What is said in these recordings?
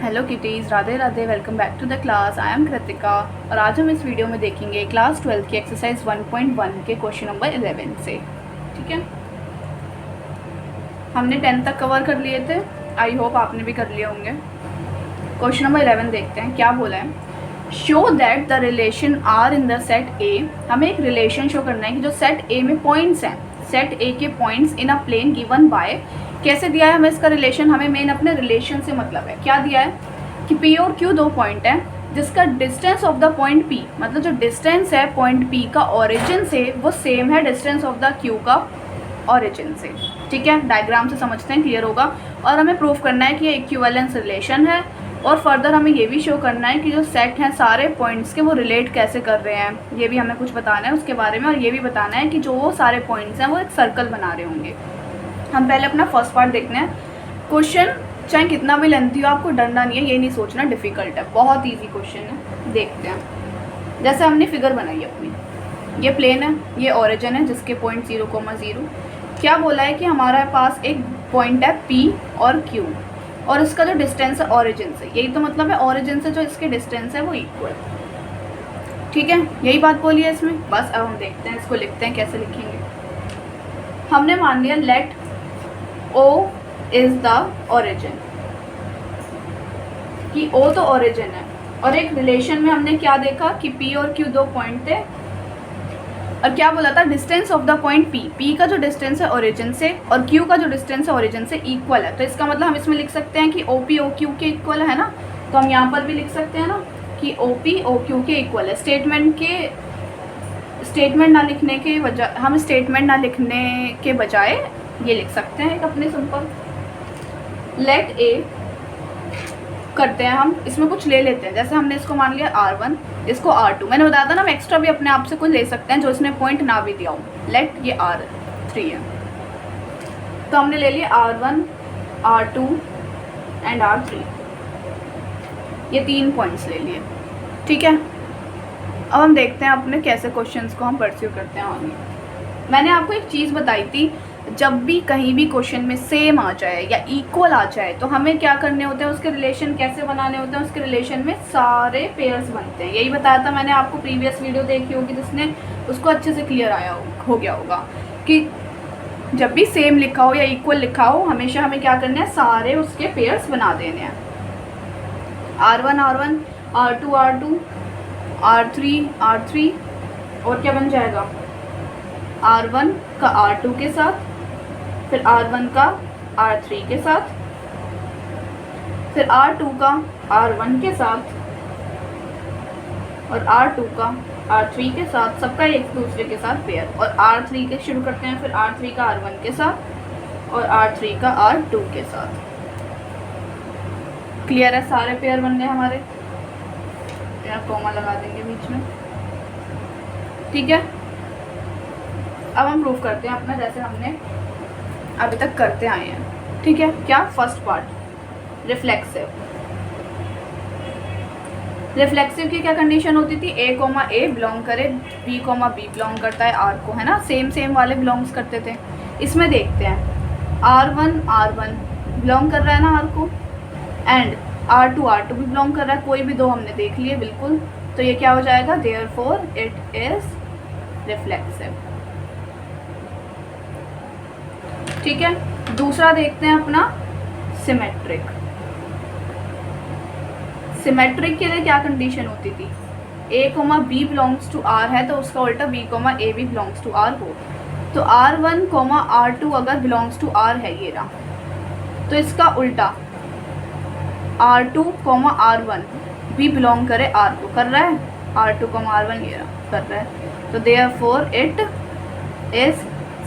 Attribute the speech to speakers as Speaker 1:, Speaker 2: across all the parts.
Speaker 1: Hello kitties, Radhe Radhe. Welcome back to the class. I am Kritika और आज हम इस वीडियो में देखेंगे क्लास 12 की एक्सरसाइज 1.1 के क्वेश्चन नंबर 11 से। ठीक है, हमने 10 तक कवर कर लिए थे। आई होप आपने भी कर लिए होंगे। क्वेश्चन नंबर 11 देखते हैं क्या बोला है। Show that the relation are in the set A. हमें एक रिलेशन शो करना है कि जो सेट ए में पॉइंट्स हैं, सेट ए के points in a plane given by. कैसे दिया है हमें इसका रिलेशन? हमें मेन अपने रिलेशन से मतलब है। क्या दिया है कि पी और क्यू दो पॉइंट है जिसका distance of the point P, मतलब जो डिस्टेंस है पॉइंट पी का ओरिजिन से वो सेम है डिस्टेंस ऑफ द क्यू का ओरिजिन से। ठीक है, डायग्राम से समझते हैं, क्लियर होगा। और हमें प्रूफ करना है कि ये इक्विवेलेंस रिलेशन है और फर्दर हमें ये भी शो करना है कि जो सेट हैं सारे पॉइंट्स के वो रिलेट कैसे कर रहे हैं, ये भी हमें कुछ बताना है उसके बारे में। और ये भी बताना है कि जो वो सारे पॉइंट्स हैं वो एक सर्कल बना रहे होंगे। हम पहले अपना फर्स्ट पार्ट देखते हैं। क्वेश्चन चाहे कितना भी लेंथी हो, आपको डरना नहीं है, ये नहीं सोचना डिफ़िकल्ट है, बहुत ईजी क्वेश्चन है। देखते हैं, जैसे हमने फिगर बनाई अपनी, ये प्लेन है, ये ओरिजिन है जिसके पॉइंट 0,0। क्या बोला है कि हमारे पास एक पॉइंट है P और Q और इसका जो डिस्टेंस है ओरिजिन से, यही तो मतलब है ओरिजिन से जो इसके डिस्टेंस है वो इक्वल। ठीक है, यही बात बोली है इसमें। बस अब हम देखते हैं, इसको लिखते हैं, कैसे लिखेंगे। हमने मान लिया let O is the origin, कि O तो ओरिजिन है। और एक रिलेशन में हमने क्या देखा कि P और Q दो पॉइंट थे और क्या बोला था, distance of the point P का जो डिस्टेंस है ओरिजिन से और Q का जो डिस्टेंस है ओरिजिन से इक्वल है। तो इसका मतलब हम इसमें लिख सकते हैं कि OP OQ के इक्वल है ना। तो हम यहाँ पर भी लिख सकते हैं ना कि OP OQ के इक्वल है। स्टेटमेंट ना लिखने के बजाय, हम स्टेटमेंट ना लिखने के बजाय ये लिख सकते हैं एक अपने सिंपल लेट ए करते हैं। हम इसमें कुछ ले लेते हैं, जैसे हमने इसको मान लिया R1, इसको R2। मैंने बताया था ना, हम एक्स्ट्रा भी अपने आप से कुछ ले सकते हैं जो इसने पॉइंट ना भी दिया हो। लेट ये R3 है, तो हमने ले लिया R1 R2 एंड R3, ये 3 पॉइंट्स ले लिए। ठीक है, अब हम देखते हैं अपने कैसे क्वेश्चंस को हम परस्यू करते हैं आगे। मैंने आपको एक चीज़ बताई थी, जब भी कहीं भी क्वेश्चन में सेम आ जाए या इक्वल आ जाए तो हमें क्या करने होते हैं, उसके रिलेशन कैसे बनाने होते हैं। उसके रिलेशन में सारे पेयर्स बनते हैं, यही बताया था मैंने आपको। प्रीवियस वीडियो देखी होगी जिसने, उसको अच्छे से क्लियर हो गया होगा कि जब भी सेम लिखा हो या इक्वल लिखा हो हमेशा हमें क्या करना है, सारे उसके पेयर्स बना देने हैं। R1 R1, R2 R2, R3 R3, और क्या बन जाएगा, R1 का R2 के साथ, फिर R1 का R3 के साथ, फिर R2 का R1 के साथ और R2 का R3 के साथ, सबका एक दूसरे के साथ पेयर। और R3 के शुरू करते हैं, फिर R3 का R1 के साथ और R3 का R2 के साथ। क्लियर है, सारे पेयर बन गए हमारे। यहाँ कॉमा लगा देंगे बीच में। ठीक है, अब हम प्रूफ करते हैं अपना, जैसे हमने अभी तक करते आए हैं। ठीक है, क्या फर्स्ट पार्ट रिफ्लेक्सिव। रिफ्लेक्सिव की क्या कंडीशन होती थी, A, बिलोंग करे, B, B बिलोंग करता है R को, है ना। सेम वाले बिलोंग्स करते थे। इसमें देखते हैं R1 बिलोंग कर रहा है ना R को, एंड R2 भी बिलोंग कर रहा है। कोई भी दो हमने देख लिए बिल्कुल, तो ये क्या हो जाएगा, देयरफॉर इट इज रिफ्लेक्सिव। ठीक है, दूसरा देखते हैं अपना सिमेट्रिक। सिमेट्रिक के लिए क्या कंडीशन होती थी, A, B belongs to R है तो उसका उल्टा B, A भी बिलोंग्स टू R हो। तो R1, R2 अगर बिलोंग्स टू R है, ये रहा, तो इसका उल्टा R2, R1 भी बिलोंग करे R को, कर रहा है R2, R1 ये रहा, कर रहा है। तो देयरफॉर इट इज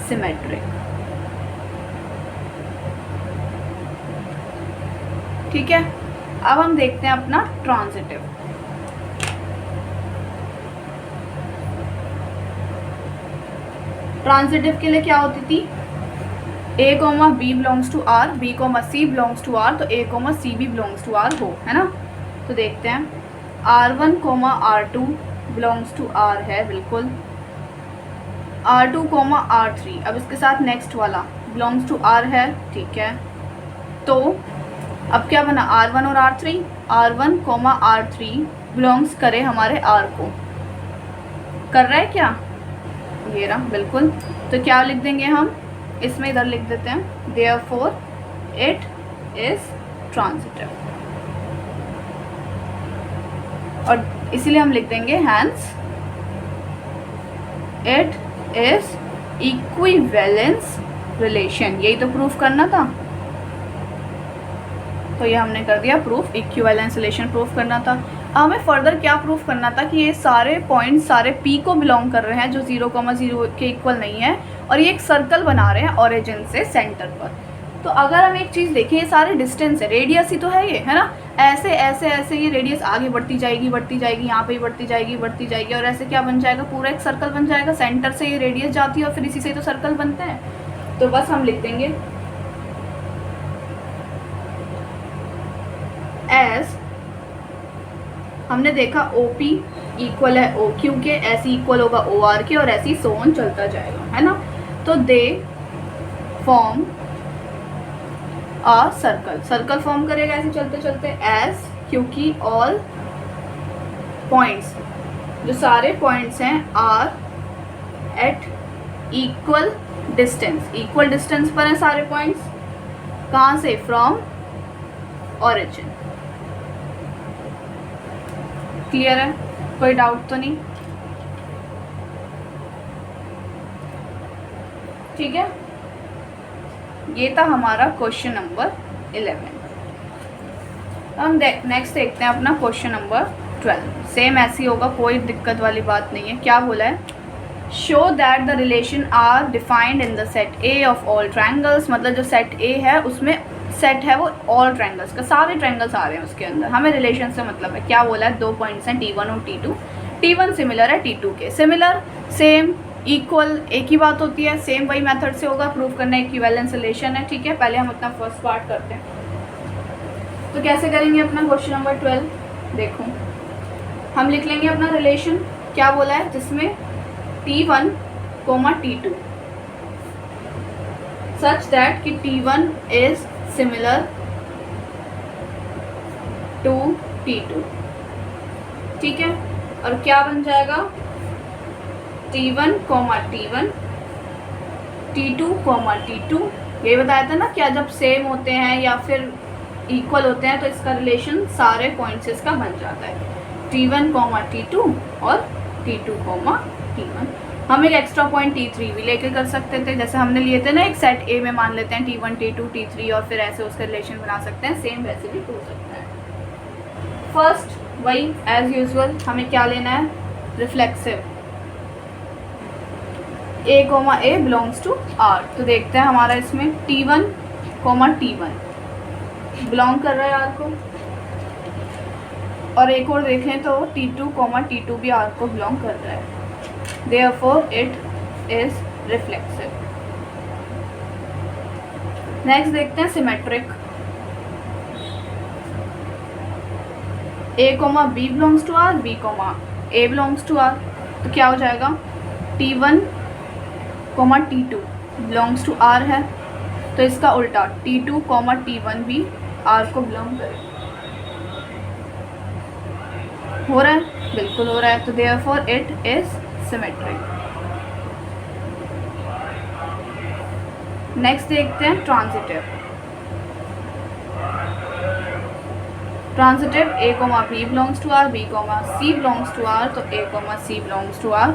Speaker 1: सिमेट्रिक। ठीक है, अब हम देखते हैं अपना ट्रांजिटिव। ट्रांजिटिव के लिए क्या होती थी, A, B belongs to R, B, C belongs to R, तो A, C भी बिलोंग्स टू R हो, है ना। तो देखते हैं R1, R2 belongs to R है बिल्कुल, R2, R3, अब इसके साथ नेक्स्ट वाला बिलोंग्स टू R है। ठीक है, तो अब क्या बना, R1 और R3, R1, R3 बिलोंग्स करे हमारे R को, कर रहा है क्या, ये रहा बिल्कुल। तो क्या लिख देंगे हम इसमें, इधर लिख देते हैं therefore it is transitive, और इसीलिए हम लिख देंगे hence it is equivalence relation, यही तो प्रूफ करना था, तो ये हमने कर दिया प्रूफ, इक्विवेलेंस रिलेशन प्रूफ करना था। हमें फर्दर क्या प्रूफ करना था कि ये सारे पॉइंट्स सारे P को बिलोंग कर रहे हैं जो 0,0 के इक्वल नहीं है, और ये एक सर्कल बना रहे हैं ओरिजिन से सेंटर पर। तो अगर हम एक चीज़ देखें, ये सारे डिस्टेंस है, रेडियस ही तो है ये, है ना, ऐसे ऐसे ऐसे ये रेडियस आगे बढ़ती जाएगी यहाँ पे ही बढ़ती जाएगी, और ऐसे क्या बन जाएगा, पूरा एक सर्कल बन जाएगा, सेंटर से ये रेडियस जाती है और फिर इसी से तो सर्कल बनता है। तो बस हम लिख देंगे एज, हमने देखा OP इक्वल है OQ के, ऐसी इक्वल होगा OR के, और ऐसी सो ऑन चलता जाएगा, है ना। तो they form a circle, circle form करेगा ऐसे चलते चलते एज, क्योंकि ऑल पॉइंट्स, जो सारे पॉइंट्स हैं are at equal distance, equal distance पर हैं सारे पॉइंट्स, कहाँ से, फ्रॉम ऑरिजिन। क्लियर है, कोई डाउट तो नहीं, ठीक है। ये था हमारा क्वेश्चन नंबर 11। हम नेक्स्ट देखते हैं अपना क्वेश्चन नंबर 12। सेम ऐसी होगा, कोई दिक्कत वाली बात नहीं है। क्या बोला है, show that the relation are defined in the set A of all triangles, मतलब जो सेट ए है उसमें सेट है वो ऑल ट्रायंगल्स का, सारे ट्रायंगल्स आ रहे हैं उसके अंदर। हमें रिलेशन से मतलब है, क्या बोला है, 2 पॉइंट्स हैं T1 और T2, T1 सिमिलर है T2 के, सिमिलर सेम इक्वल एक ही बात होती है, सेम वही मेथड से होगा, प्रूव करना इक्विवेलेंस रिलेशन है, ठीक है। पहले हम अपना फर्स्ट पार्ट करते हैं। तो कैसे करेंगे अपना क्वेश्चन नंबर 12, देखो हम लिख लेंगे अपना रिलेशन, क्या बोला है, जिसमें T1, T2 सच दैट कि T1 is similar to T2, ठीक है। और क्या बन जाएगा, T1, T1, T2, T2, ये बताया था ना, क्या जब सेम होते हैं या फिर इक्वल होते हैं तो इसका रिलेशन सारे पॉइंट्स इसका बन जाता है, T1, T2 और T2, T1। हम एक एक्स्ट्रा पॉइंट T3 भी लेके कर सकते थे, जैसे हमने लिए थे ना एक सेट A में, मान लेते हैं T1, T2, T3 और फिर ऐसे उसका रिलेशन बना सकते हैं, सेम वैसे भी हो सकता है। फर्स्ट वही एज यूजुअल, हमें क्या लेना है, reflexive A, A belongs to R। तो देखते हैं हमारा इसमें T1, T1 बिलोंग कर रहा है R को, और एक और देखें तो T2, T2 भी R को बिलोंग कर रहा है, therefore it is reflexive। Next देखते हैं symmetric, A, B belongs to R, B, A belongs to R। तो क्या हो जाएगा, T1, T2 belongs to R है, तो इसका उल्टा T2, T1 भी R को बिलोंग करे, हो रहा है, बिल्कुल हो रहा है। तो therefore it is symmetric। Next देखते हैं transitive, transitive A, B belongs to R, B, C belongs to R, तो A, C belongs to R।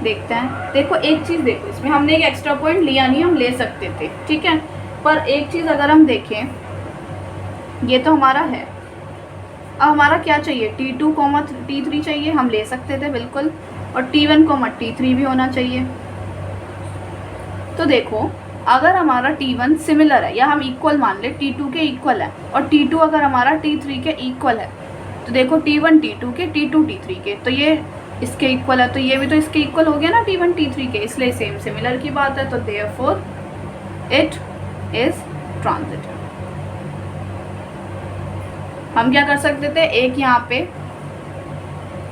Speaker 1: देखते हैं, देखो एक चीज़ देखो, इसमें हमने एक एक्स्ट्रा पॉइंट लिया नहीं, हम ले सकते थे, ठीक है, पर एक चीज़ अगर हम देखें, ये तो हमारा है, अब हमारा क्या चाहिए, T2, T3 चाहिए, हम ले सकते थे बिल्कुल, और T1, T3 भी होना चाहिए। तो देखो अगर हमारा T1 सिमिलर है, या हम इक्वल मान ले, T2 के इक्वल है, और T2 अगर हमारा T3 के इक्वल है, तो देखो T1 T2 के, T2 T3 के, तो ये इसके इक्वल है, तो ये भी तो इसके इक्वल हो गया ना T1 T3 के, इसलिए सेम सिमिलर की बात है, तो therefore it is transitive। हम क्या कर सकते थे, एक यहाँ पे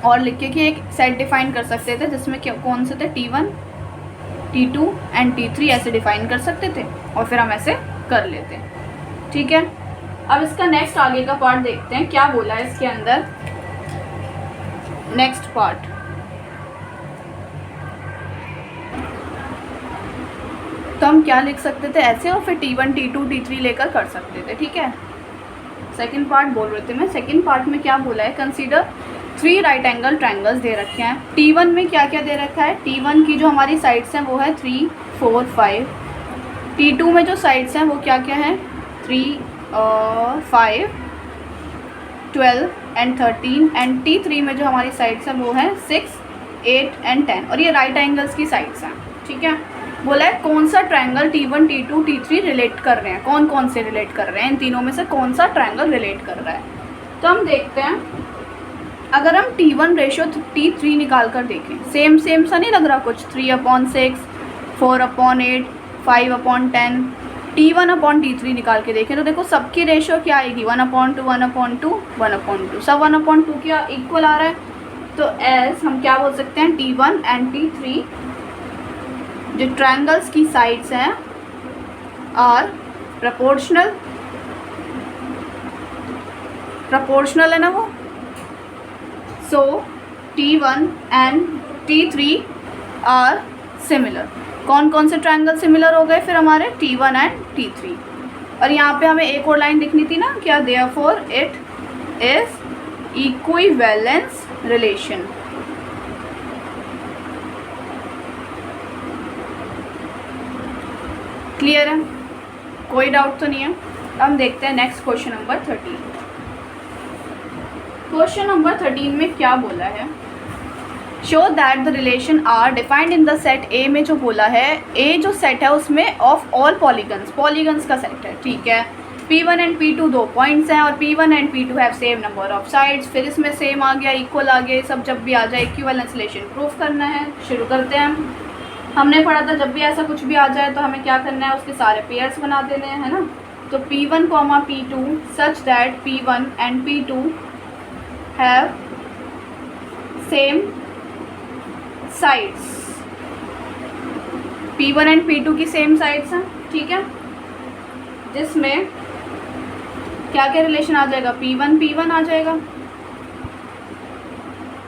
Speaker 1: और लिख के कि एक सेट डिफाइन कर सकते थे, जिसमें कौन से थे, T1, T2 एंड T3 ऐसे डिफाइन कर सकते थे, और फिर हम ऐसे कर लेते, ठीक है। अब इसका नेक्स्ट आगे का पार्ट देखते हैं क्या बोला है इसके अंदर। नेक्स्ट पार्ट, तो हम क्या लिख सकते थे ऐसे, और फिर T1 T2 T3 लेकर कर सकते थे, ठीक है। सेकंड पार्ट बोल रहे थे मैं। सेकंड पार्ट में क्या बोला है, कंसीडर 3 राइट एंगल ट्रायंगल्स दे रखे हैं। T1 में क्या क्या दे रखा है, T1 की जो हमारी साइड्स हैं वो है 3 4 5। T2 में जो साइड्स हैं वो क्या क्या है, 3 5 12 एंड 13। एंड T3 में जो हमारी साइड्स हैं वो है 6 8 एंड 10, और ये राइट एंगल्स की साइड्स हैं, ठीक है। बोला है कौन सा triangle T1 T2 T3 relate कर रहे हैं, कौन कौन से रिलेट कर रहे हैं, इन तीनों में से कौन सा ट्रायंगल रिलेट कर रहा है। तो हम देखते हैं, अगर हम T1 रेशो T3 निकाल कर देखें, सेम सेम सा नहीं लग रहा कुछ, 3/6 4/8 5/10। T1 T3 निकाल के देखें तो देखो सबकी रेशो क्या आएगी, 1/2 1/2 1/2, सब 1/2 क्या इक्वल आ रहा है। तो एज हम क्या बोल सकते हैं, T1 एंड T3 जो ट्रायंगल्स की साइड्स हैं आर प्रोपोर्शनल है ना वो। So T1 and T3 are similar. कौन कौन से ट्रायंगल सिमिलर हो गए फिर हमारे, T1 एंड T3। और यहाँ पे हमें एक और लाइन लिखनी थी ना, क्या, therefore it is equivalence relation. Clear है, कोई डाउट तो नहीं है। हम देखते हैं next question number 13। Question number 13 में क्या बोला है, show that the relation are defined in the set A में जो बोला है, ए जो सेट है उसमें ऑफ ऑल पॉलीगन्स का सेट है, ठीक है। P1 एंड P2 दो पॉइंट्स हैं और P1 and P2 have same number of sides. फिर इसमें सेम आ गया, इक्वल आ गया, सब जब भी आ जाए इक्विवेलेंस रिलेशन प्रूफ करना है। शुरू करते हैं हम। हमने पढ़ा था जब भी ऐसा कुछ भी आ जाए तो हमें क्या करना है, उसके सारे पेयर्स बना देने हैं, है ना। तो P1, P2 such that P1 and P2 have same sides. P1 and P2 की सेम साइड्स हैं, ठीक है। जिसमें क्या क्या रिलेशन आ जाएगा, P1 P1 आ जाएगा,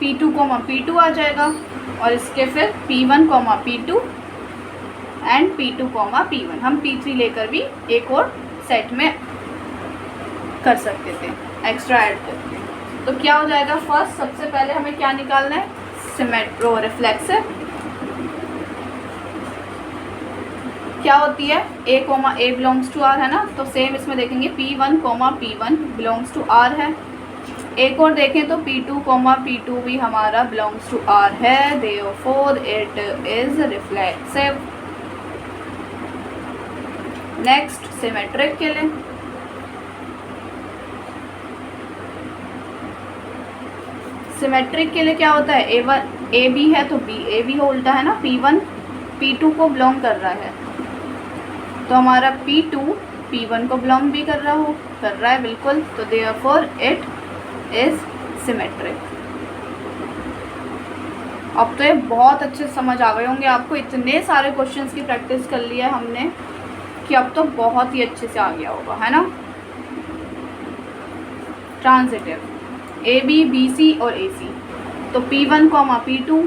Speaker 1: P2, P2 आ जाएगा, और इसके फिर P1, P2 and P2, P1। हम P3 लेकर भी एक और सेट में कर सकते थे, एक्स्ट्रा ऐड करके। तो क्या हो जाएगा, फर्स्ट सबसे पहले हमें क्या निकालना है, सिमेट्रो रिफ्लेक्सिव। क्या होती है, A बिलोंग्स टू R है ना, तो सेम इसमें देखेंगे P1, P1 belongs to R है। एक और देखें तो P2, P2 भी हमारा बिलोंग्स टू R है, therefore it is reflexive. Next symmetric के लिए, सिमेट्रिक के लिए क्या होता है, A B है तो A B हो, उल्टा है ना, P1 P2 को बिलोंग कर रहा है, तो हमारा P2 P1 को बिलोंग भी कर रहा है बिल्कुल, तो देयरफॉर इट इज सिमेट्रिक। अब तो ये बहुत अच्छे से समझ आ गए होंगे आपको, इतने सारे क्वेश्चंस की प्रैक्टिस कर लिया है हमने कि अब तो बहुत ही अच्छे से आ गया होगा, है ना। ट्रांजिटिव AB BC और AC, तो P1, P2,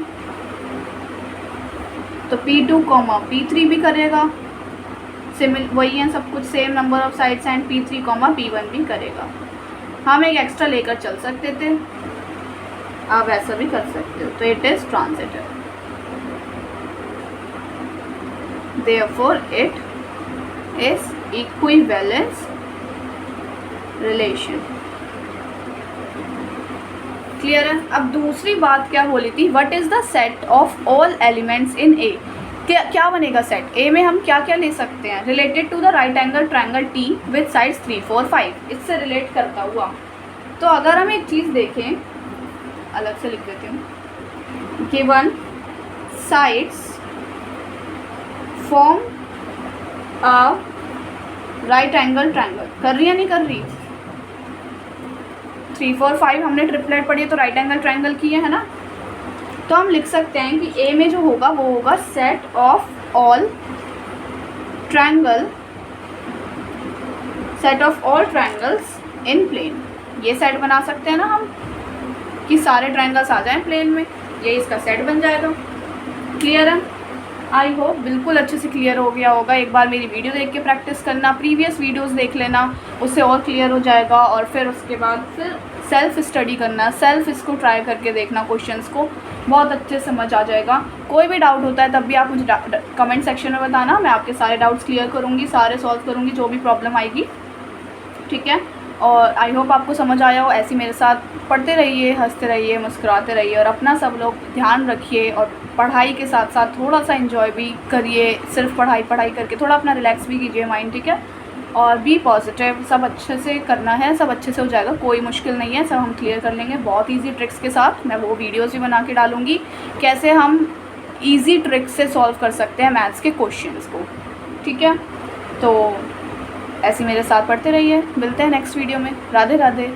Speaker 1: तो P2, P3 भी करेगा, वही है सब कुछ, same number of sides and P3, P1 भी करेगा। हम एक एक्स्ट्रा लेकर चल सकते थे, आप ऐसा भी कर सकते हो, तो it is transitive, therefore it is equivalence relation. Clear है। अब दूसरी बात क्या बोली थी, what is the set of all elements in A. क्या बनेगा सेट ए में, हम क्या क्या ले सकते हैं, related to the right angle triangle T with sides 3 4 5, इससे रिलेट करता हुआ। तो अगर हम एक चीज़ देखें, अलग से लिख देती हूँ, given sides form a right angle triangle, कर रही है नहीं कर रही, 3 4 5 हमने ट्रिपलेट पढ़ी है तो राइट एंगल ट्रायंगल की है ना। तो हम लिख सकते हैं कि ए में जो होगा वो होगा set of all triangle set of all triangles in plane. ये सेट बना सकते हैं ना हम कि सारे ट्रायंगल्स आ जाएं प्लेन में, ये इसका सेट बन जाएगा। क्लियर है? आई होप बिल्कुल अच्छे से क्लियर हो गया होगा। एक बार मेरी वीडियो देख के प्रैक्टिस करना, प्रीवियस वीडियोस देख लेना, उससे और क्लियर हो जाएगा। और फिर उसके बाद फिर सेल्फ स्टडी करना, सेल्फ इसको ट्राई करके देखना, क्वेश्चंस को बहुत अच्छे से समझ आ जाएगा। कोई भी डाउट होता है तब भी आप मुझे कमेंट सेक्शन में बताना, मैं आपके सारे डाउट्स क्लियर करूँगी, सारे सॉल्व करूँगी जो भी प्रॉब्लम आएगी। ठीक है? और आई होप आपको समझ आया हो। ऐसे मेरे साथ पढ़ते रहिए, हंसते रहिए, मुस्कुराते रहिए और अपना सब लोग ध्यान रखिए। और पढ़ाई के साथ साथ थोड़ा सा एंजॉय भी करिए, सिर्फ पढ़ाई करके थोड़ा अपना रिलैक्स भी कीजिए माइंड। ठीक है? और बी पॉजिटिव, सब अच्छे से करना है, सब अच्छे से हो जाएगा, कोई मुश्किल नहीं है, सब हम क्लियर कर लेंगे बहुत ईजी ट्रिक्स के साथ। मैं वो वीडियोज़ भी बना के डालूँगी कैसे हम ईजी ट्रिक्स से सॉल्व कर सकते हैं मैथ्स के क्वेश्चंस को। ठीक है? तो ऐसे मेरे साथ पढ़ते रहिए, मिलते हैं नेक्स्ट वीडियो में। राधे राधे।